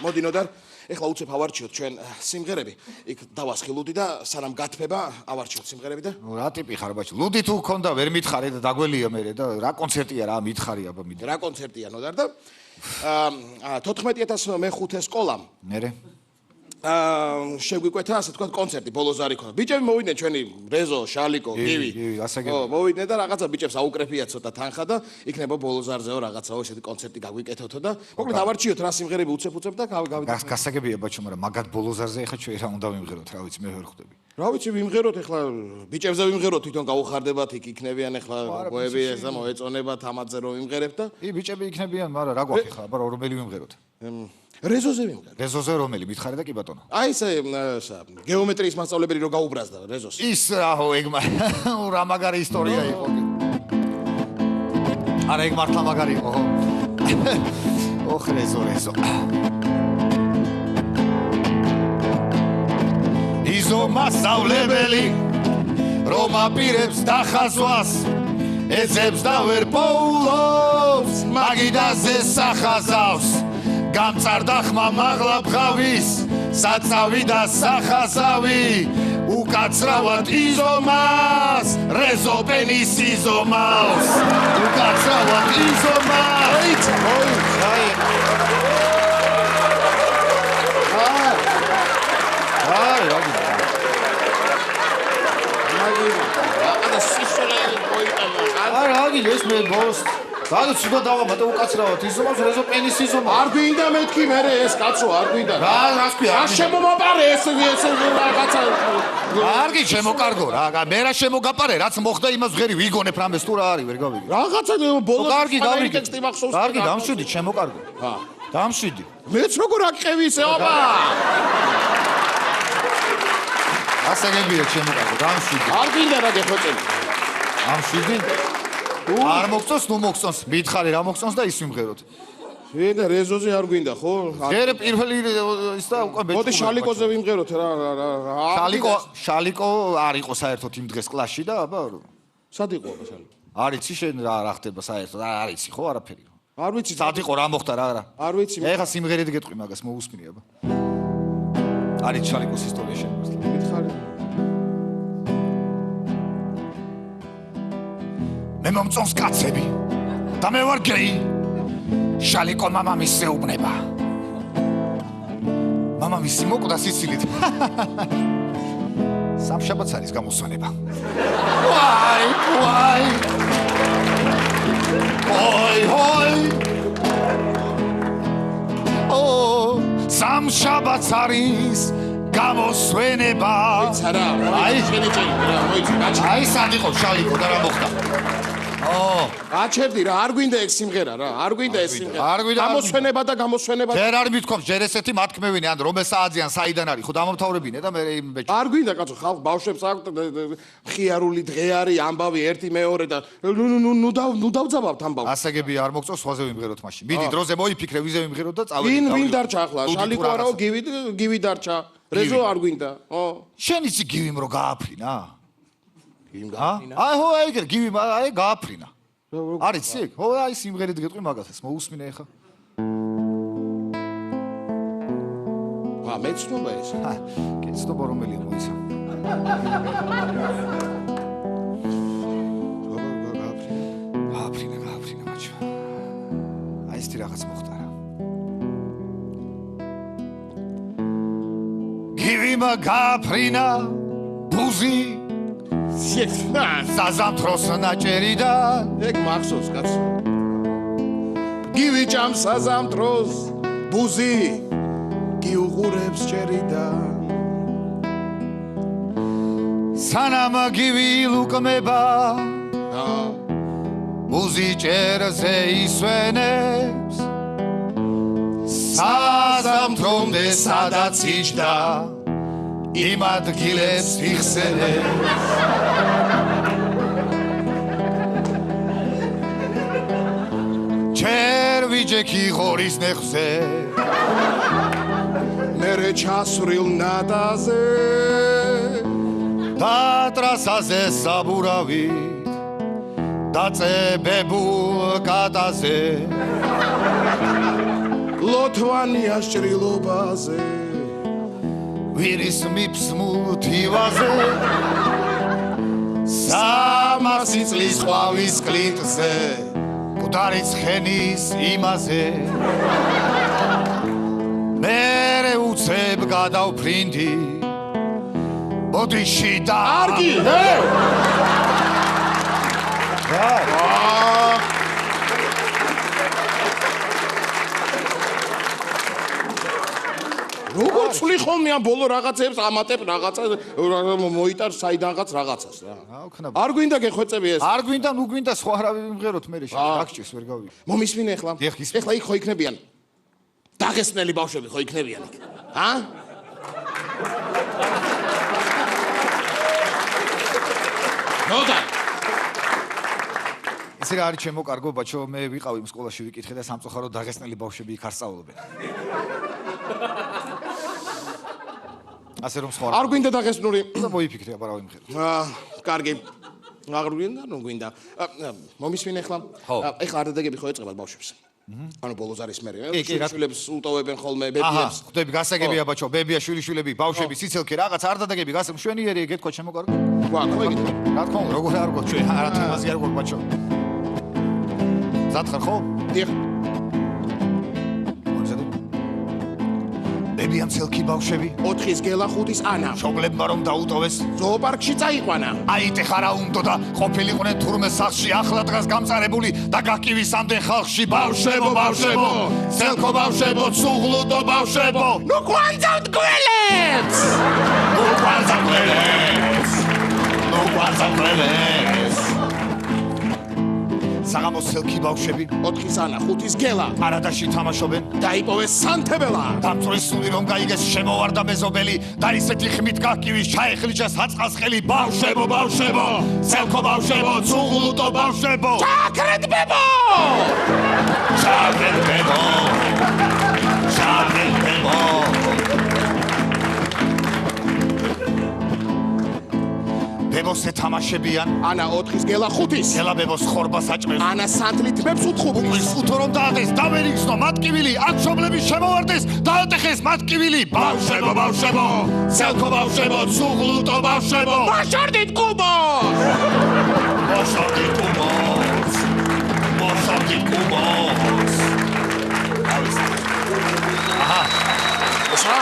მოდი ნოდარ. ეხლა უცებ ავარჩიოთ ჩვენ სიმღერები. იქ დავასხილუდი და სანამ გათბება ავარჩიოთ სიმღერები და რა ტიპი ხარ ბაჭი? ლუდი თუ გქონდა ვერ მითხარი და დაგველია მე და რა კონცერტია რა მითხარი აბა მიდე. რა კონცერტია ნოდარ და 14000 მეხუთე სკოლამ. მერე შეგვიკვეთა ასე თქვა კონცერტი ბოლოს არ იქნა. ბიჭები მოვიდნენ ჩვენი რეზო, შალიკო, გივი. მოვიდნენ და რაღაცა ბიჭებს აუკრეფია ცოტა თანხა და იქნება ბოლოზარზეო რაღაცაო ესეთი კონცერტი გაგვიკეთოთო და მოკლედ ავარჩიოთ რა სიმღერები უცებ და გავიდეთ. გასაგებია ბაჭო, მაგრამ მაგათ ბოლოზარზე ეხა ჩვენ რა უნდა ვიმღეროთ, რა ვიცი, მე ვერ ხვდები. რა ვიცი, ვიმღეროთ ეხლა ბიჭებზე ვიმღეროთ, თვითონ გავუხარდებათ, იქ იქნებიან ეხლა გოები ეს და მოეწონებათ ამაზე რომ ვიმღერებთ და ბიჭები იქნებიან, მაგრამ რა გვაქვს ეხლა, აბა რომელი ვიმღეროთ? რეზოზე ვიმღერ. რეზოზე რომელი მითხარი და კი ბატონო. აი ეს გეომეტრიის მასწავლებელი რო გაუბრაზდა რეზოს. ის აჰო ეგ რა მაგარი ისტორია იყო. არა ეგ მართლა მაგარი იყო. ოხ რეზო. იზო მასწავლებელი რომ აპირებს დახაზვას ეძებს და ვერ პოულობს მაგიდაზე სახაზავს გამწარდა ხმა მაღლა ბღავის საწავი და სახაზავი უკაცრავად იზომას რეზო პენის იზომავს უკაცრავად იზომას ეს მე ბოს დადა ცუდა დავამატე უკაცრავად იზომავს რეზო პენის იზომავს არ გვინდა მეთქი მე ეს კაცო არ გვინდა რას ქვია არ შემომაპარე ეს რაღაცა არგი შემოკარგო რა მე რა შემოგაპარე რაც მოხდა იმას ღერი ვიგონებ რამეს თუ რა არის ვერ გავიგე რაღაცა ბოლოს კარგი გავიგე ტექსტი მახსოვს კარგი დამშვიდი შემოკარგო დამშვიდი მეც როგორ აკყევი ისე აბა ასაგებია შემოკარგო დამშვიდი არ გვინდა რა გეხოწები ამშვიდი არ მოგწონს, ნუ მოგწონს. მითხარი რა მოგწონს და ის ვიმღეროთ. შედა რეზოზე არ გვინდა, ხო? ჯერ პირველი ის და უკვე მეც. მოდი შალიკოზე ვიმღეროთ რა. შალიკო არ იყო საერთოდ იმ დღეს კლასში და აბა სად იყო აბა შალიკო? არ იცი შენ რა ხდება საერთოდ? არ იცი ხო არაფერი. არ ვიცი. სად იყო რა მოხდა რა? არ ვიცი. ეხა სიმღერით გეტყვი მაგას მოусმინე აბა. არის შალიკოს ისტორია შენ მართლა. მითხარი. მე მომწონს კაცები და მე ვარ გეი შალიკო მამამისზე უბნება მამამისი მოკვდა სიცილით სამშაბათს არის გამოსვენება ვაი სამშაბათს არის გამოსვენება აი შენი ჭერი რა მოიცი აი სად იყო შალიკო და რა მოხდა აჩერდი რა არ გვინდა ეს სიმღერა რა არ გვინდა ეს სიმღერა გამოსვენება ჯერ არ მithქვამს ჯერ ესეთი მათქმევინე ან რომელ საათზე ან საიდან არის ხო დამომთავრებინე და მე იმ ბეჭი არ გვინდა კაცო ხალხ ბავშვებს აქვთ ხიარული დღე არის ამბავი ერთი მეორე და ნუ დავძაბავთ ამბავი ასაგებია არ მოგწონს სხვაზე ვიმღეროთ მაშინ მიდი დროზე მოიფიქრე ვიზე ვიმღეროთ და წავედი ვინ დარჩა ახლა შალიკო არაო გივი დარჩა რეზო არ გვინდა შენ იცი გივიმ რო გააფრინა აი ხო ეგრე გივი აი გააფრინა არის იქ ხო აი სიმღერით გეტყვი მაგასაც მოусმინე ხა მეცნობა ეს კეცნობა რომელია მოიცა გააფრინა მაჩო აი ეს რაღაც მოხდა რა გივიმა გააფრინა ბუზი საზამთროს ნაჭერიდან ეგ მახსოვს კაცო გივი ჭამს საზამთროს ბუზი გიუღურებს ჭერიდან სანამ გივი ლუკმება ბუზი ჭერზე ისვენებს საზამთრომდე სადაც იჯდა იმ ადგილებს იხსენებს ჯერ ვიჯექი ღორის ნეხზე მერე ჩასვრილ ნადაზე და ტრასაზე საბურავით დაწებებულ კატაზე ლოთვანია ჭრილობაზე ვირის მიფსმულ თივაზე სამასი წლის ყვავის კლიტზე მკვდარი ცხენის იმაზე მერე უცებ გადავფრინდი ბოდიში და არგი როგორ წვლი ხოლმე ამ ბოლო რაღაცებს ამატებ რაღაცა მოიტარ საიდანღაც რაღაცას რა არ გვინდა გეხვეწები ეს არ გვინდა ნუ გვინდა სხვა არავინ ვიმღეროთ მე შეგჭირს ვერ გავიგე მომისმინე ახლა ახლა იქ ხო იქნებიან დაღესტნელი ბავშვები ხო იქნებიან იქ ნოდა ესე რა არის ჩემო კარგო ბაჩო მე ვიყავი სკოლაში ვიკითხე და სამწუხაროდ დაღესტნელი ბავშვები იქ არ სწავლობენ ასე რომ სხვა არ გვინდა დაღესტნური და მოიფიქრე აბა რა ვიმღერო კარგი აღარ გვინდა ნუ გვინდა მომისმინე ახლა ახლა არ დაგები ხო ეწყებათ ბავშვებს ანუ ბოლოს არის მე შვილებს უტოვებენ ხოლმე ბებიებს ხვდები გასაგებია ბაჩო ბებია შვილიშვილები ბავშვები სიცილქე რაღაც არ დაგები გასა მშვენიერი გეთქვა ჩემო კარგო ხო იგივე რა თქმა უნდა როგორ არ გქო ჩვენ არა თემაზე არ გქო ბაჩო ზათხარ ხო დიახ ბებია მცელქი ბავშვები 4-ის გელა 5-ის ანა შობლებმა რომ დაუტოვეს ზოოპარკში წაიყვანა აიტე ხარა უნდა და ყოფილიყვნენ თურმე სახლში ახლა დღეს გამწარებული და გაკივისამდენ ხალხში ბავშვებო ბავშვებო ცელქო ბავშვებო ცუღლუდო ბავშვებო ნუ გვანძავთ გველებს ნუ გვანძავთ გველებს საღამოს ცელქი ბავშვები 4-ის ანა 5-ის გელა არადაში თამაშობენ დაიპოვეს სანთებელა დამწვრისული რომ გაიგეს შემოვარდა მეზობელი და ისეთი ხმით გაკივის ჩაეხლიჭა საწყალს ხელი ბავშვებო ბავშვებო ცელქო ბავშვებო ცუღლუტო ბავშვებო ჩაკრეთბებო ბებოს ეთამაშებიან ანა 4-ის გელა 5-ის გელა ბებოს ხორბას აჭმევს ანა სანთლით ბებს უთხუბის უთო რომ დადეს დავერიგზნო მატკივილი აქ შობლები შემოვარდეს დაატეხეს მატკივილი ბავშვებო ბავშვებო ცელქო ბავშვებო ცუღლუტო ბავშვებო ბაშორდით კუბოს აჰა ესა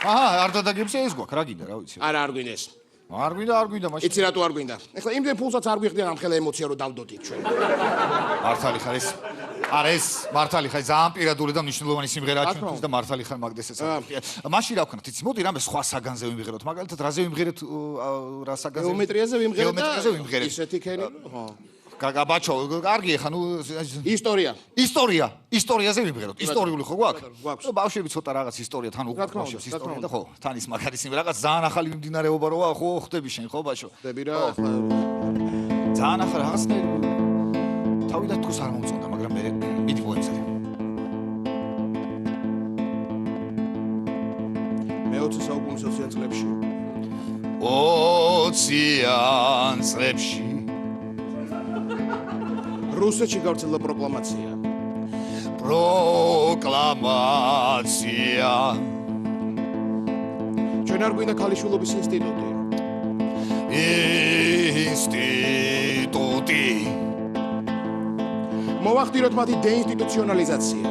აჰა არ დაგებსე ეს გვაქვს რა გინდა რა ვიცი არა არ გვინდეს არ გვინდა მაშინ იცი რატო არ გვინდა ეხლა იმდენ ფულსაც არ გვიხდიან ამ ხელა ემოცია რომ დავდოდით ჩვენ მართალი ხარ ეს არა ეს მართალი ხარ ძალიან პირადული და მნიშვნელოვანი სიმღერაა ჩვენთვის და მართალი ხარ მაგდეს ეს მაშინ რა ვქნათ იცი მოდი რამე სხვა საგანზე ვიმღეროთ მაგალითად რაზე ვიმღერეთ რა საგანზე გეომეტრიაზე ვიმღერეთ ისეთი ქენი ხო გაგაბაჩო კარგი ხა ნუ ისტორიაზე ვიმღეროთ ისტორიული ხო გვაქვს ბავშვები ცოტა რაღაც ისტორია თან უკვე ბავშვებს ისტორია და ხო თან ის მაგარი სიმღერა რაღაც ძალიან ახალი მიმდინარეობა როა ხო ხდები შენ ხო ბაჩო ხდები რა ძალიან ახალი რაღაცნაირი თავიდან თქოს არ მომწონდა მაგრამ მე მიდი მოემზადე მე 20 საუკუნის 20-იან წლებში 20-იან წლებში რუსეთში გავრცელდა პროკლამაცია ჩვენ არ გვინდა ქალიშვილობის ინსტიტუტი მოვახდინოთ მათი დეინსტიტუციონალიზაცია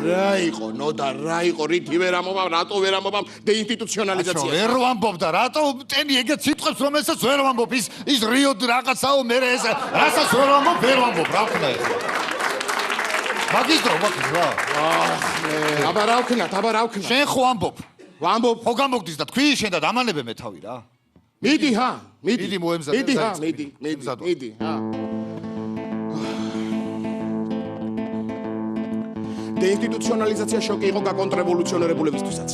რა იყო ნოდა რა იყო რითი ვერ ამობამ რატო ვერ ამობამ დეინსტიტუციონალიზაცია ვერ ვამბობდა რატო ტენი ეგეთ სიტყვებს რომელსაც ვერ ვამბობ ის რიო რაღაცაო მე ეს რასაც ვერ ვამბობ რა ხნა ეხლა მაგისტრო რა აბა რა ვქნა შენ ხო ვამბობ ხო გამოგდის და თქვი შენ და დამანებე მე თავი რა მიდი ჰა მიდი მოემზადე მიდი ჰა დეინსტიტუციონალიზაცია შოკი იყო გაკონტრრევოლუციონერებულებისთვისაც.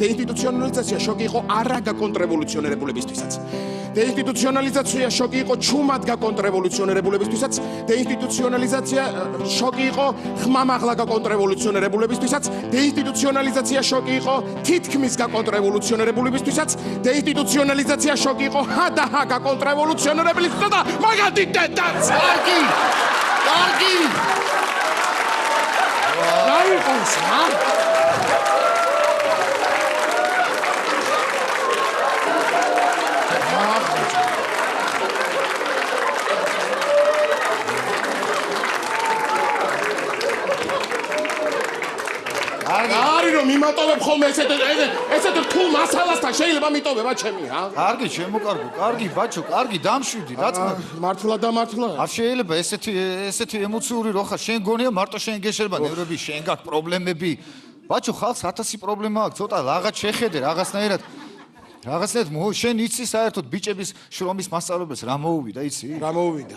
დეინსტიტუციონალიზაცია შოკი იყო არა გაკონტრრევოლუციონერებულებისთვისაც. დეინსტიტუციონალიზაცია შოკი იყო ჩუმად გაკონტრრევოლუციონერებულებისთვისაც, დეინსტიტუციონალიზაცია შოკი იყო ხმამაღლა გაკონტრრევოლუციონერებულებისთვისაც, დეინსტიტუციონალიზაცია შოკი იყო თითქმის გაკონტრრევოლუციონერებულებისთვისაც, დეინსტიტუციონალიზაცია შოკი იყო ჰადაჰა გაკონტრრევოლუციონერებულებისთვისაც და მაგათი დედაც. კარგი. რა იყოს, არის რომ მიმატოვებ ხოლმე ესეთ რთულ მასალასთან შეიძლება მიტოვება ჩემი რა? კარგი, შემოკარგო, კარგი, ბაჩო, კარგი, დამშვიდი, რაცნა. მართლა. არ შეიძლება ესეთი ემოციური რო ხარ, შენ გონია მარტო შენ გეშება ნევრები, შენ გაქვს პრობლემები. ბაჩო, ხალხს 1000 პრობლემა აქვს, ცოტა რაღაც შეხედე, რაღაცნაირად შენ იცი საერთოდ ბიჭების შრომის მასწავლებელს რა მოუვიდა, იცი? რა მოუვიდა?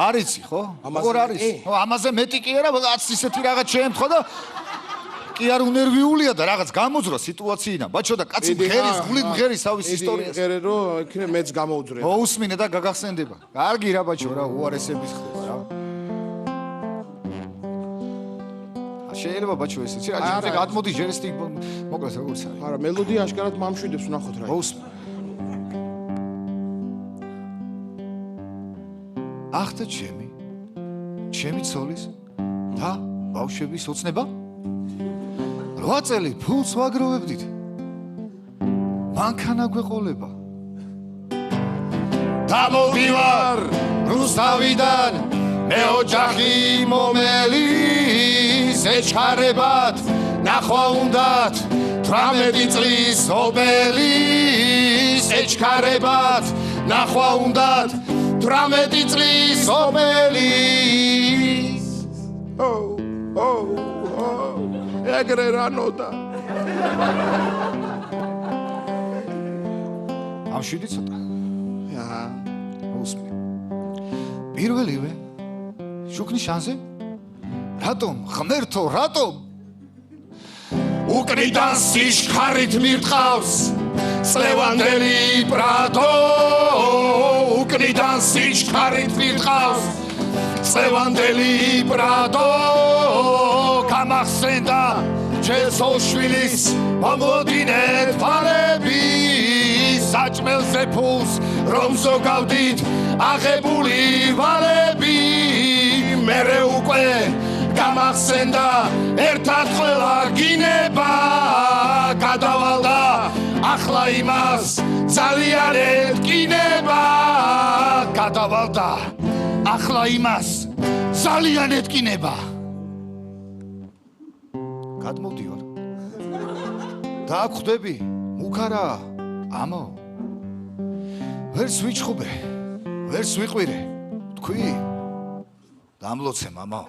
არ იცი, ხო? როგორ არის? ხო, ამაზე მეტი კი არა, რაც ისეთი რაღაც შეემთხვა და კი არ უნერვიულია და რაღაც გამოძრა სიტუაციიდან. ბაჩო და კაცი მღერის, გულით მღერის თავის ისტორიას. მღერე რომ იქნე მეც გამოუძრე. მოусმინე და გაგახსენდება. კარგი რა ბაჩო რა, უარესების ხდება რა. შეიძლება ბაჩო ეს იცი რა, ჯერ გადმოდი ჟერისტი მოკლედ როგორც არის. არა, მელოდია აშკარად მამშვიდებს ვნახოთ რა. მოусმინე. ახთა ჩემი ცოლის და ბავშვების ოცნება 8 წელი ფულს ვაგროვებდით. მანქანა გვეყოლება. დამოვივარ რუსთავიდან მე ოჯახი მომელის ეჩქარებად ნახვა უნდათ 18 წლის ობელის ეჩქარებად ნახვა უნდათ 18 წლის ობელის ეგრე რანოდა. ამშვიდი ცოტა. მოусმინე. პირველივე შუქნის შანზე? რატომ? ღმერთო, რატომ? უკნიდან სიჩქარით მირტყავს წლევანდელი პრადო. უკნიდან სიჩქარით მირტყავს წლევანდელი პრადო. გამახსენდა ჯესოშვილის მომოდინეთ ფარები საჭმელზე ფულს რომ ზოგავდით აღებული ვალები მერე უკვე გამახსენდა ერთად ყველა გინება გადავალდა ახლა იმას ძალიან ეთკინება გადავალდა ახლა იმას ძალიან ეთკინება გადმოვდივარ და აქ ხვდები მუქარა ამო ვერც ვიჩხუბე ვერც ვიყვირე თქვი დამლოცე მამაო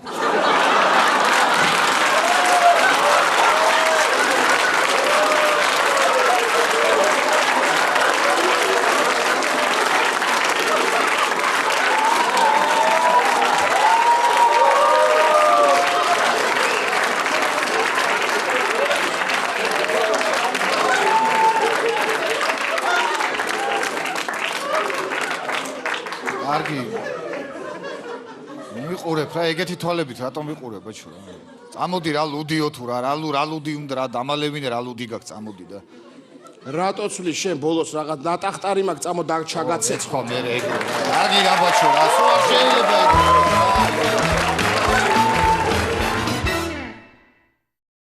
კარგი მიყურებ რა ეგეთი თვალებით რატომ მიყურებ ბაჩო წამოდი რა ლუდიო თუ რა ლუდი უნდა რა დამალევინე რა ლუდი გაქვს წამოდი და რატო ცვლის შენ ბოლოს რაღაც ნატახტარი მაქვს წამო და ჩაგაცეცხვა მე ეგ კარგი რა ბაჩო რა სულ არ შეიძლება